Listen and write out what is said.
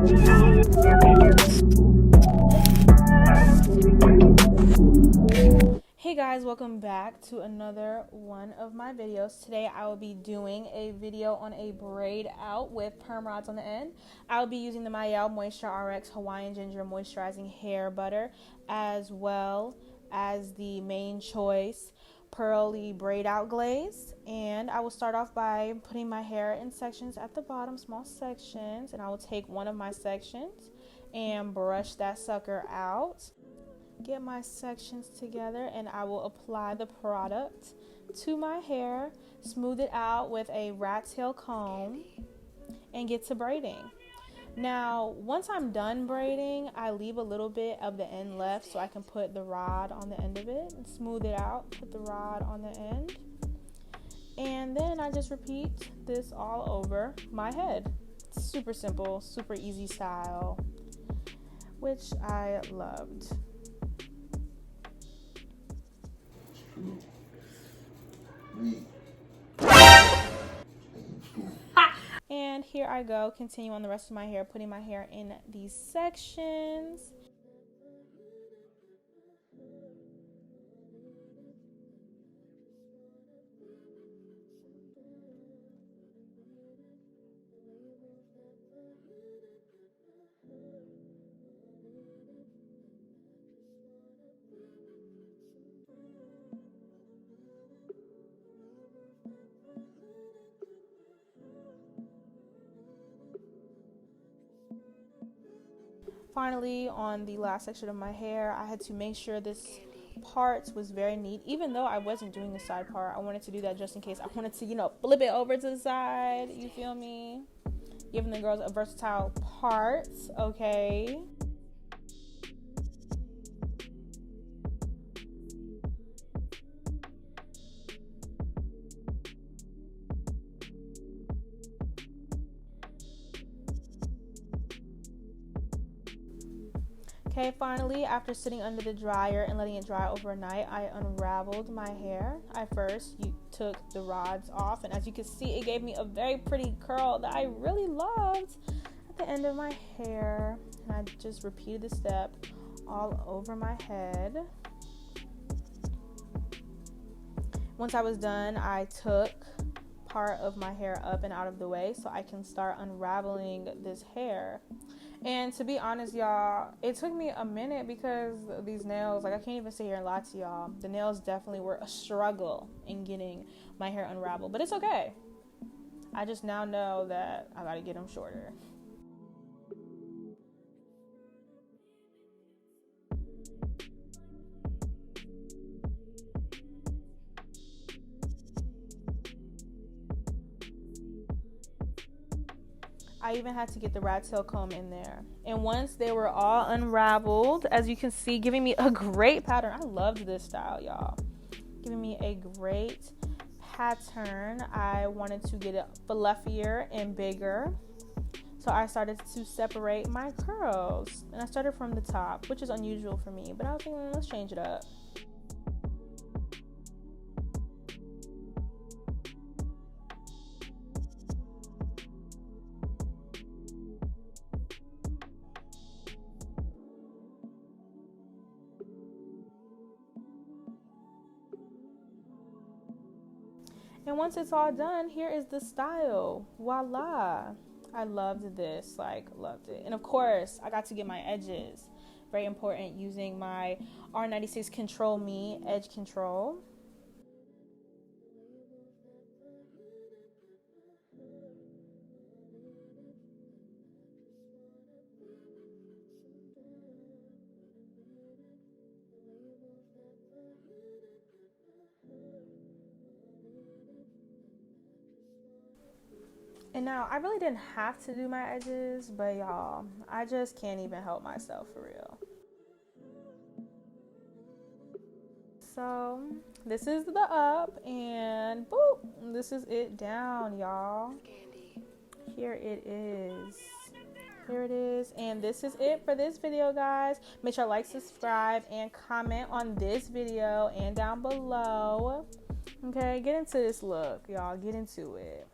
Hey guys, welcome back to another one of my videos. Today I will be doing a video on a braid out with perm rods on the end. I will be using the Mayel Moisture RX Hawaiian Ginger Moisturizing Hair Butter, as well as the Main Choice Pearly Braid Out Glaze. And I will start off by putting my hair in sections at the bottom, small sections, and I will take one of my sections and brush that sucker out. Get my sections together, and I will apply the product to my hair, smooth it out with a rat tail comb, and get to braiding. Now, once I'm done braiding, I leave a little bit of the end left so I can put the rod on the end of it and smooth it out, put the rod on the end, and then I just repeat this all over my head. It's super simple, super easy style, which I loved. And here I go, continue on the rest of my hair, putting my hair in these sections. Finally, on the last section of my hair, I had to make sure this part was very neat. Even though I wasn't doing the side part, I wanted to do that just in case. I wanted to, flip it over to the side. You feel me? Giving the girls a versatile part, okay? Okay, finally, after sitting under the dryer and letting it dry overnight, I unraveled my hair. I first took the rods off, and as you can see, it gave me a very pretty curl that I really loved at the end of my hair. And I just repeated the step all over my head. Once I was done, I took part of my hair up and out of the way so I can start unraveling this hair. And to be honest, y'all, it took me a minute because of these nails. I can't even sit here and lie to y'all. The nails definitely were a struggle in getting my hair unraveled, but it's okay. I just now know that I gotta get them shorter. I even had to get the rat tail comb in there. And once they were all unraveled, as you can see, giving me a great pattern. I loved this style, y'all. Giving me a great pattern. I wanted to get it fluffier and bigger. So I started to separate my curls. And I started from the top, which is unusual for me. But I was thinking, let's change it up. And once it's all done, here is the style. Voila. I loved this, loved it. And of course, I got to get my edges. Very important, using my R96 Control Me Edge Control. And now, I really didn't have to do my edges, but y'all, I just can't even help myself for real. So, this is the up, and boop, this is it down, y'all. Here it is. Here it is, and this is it for this video, guys. Make sure to like, subscribe, and comment on this video and down below. Okay, get into this look, y'all. Get into it.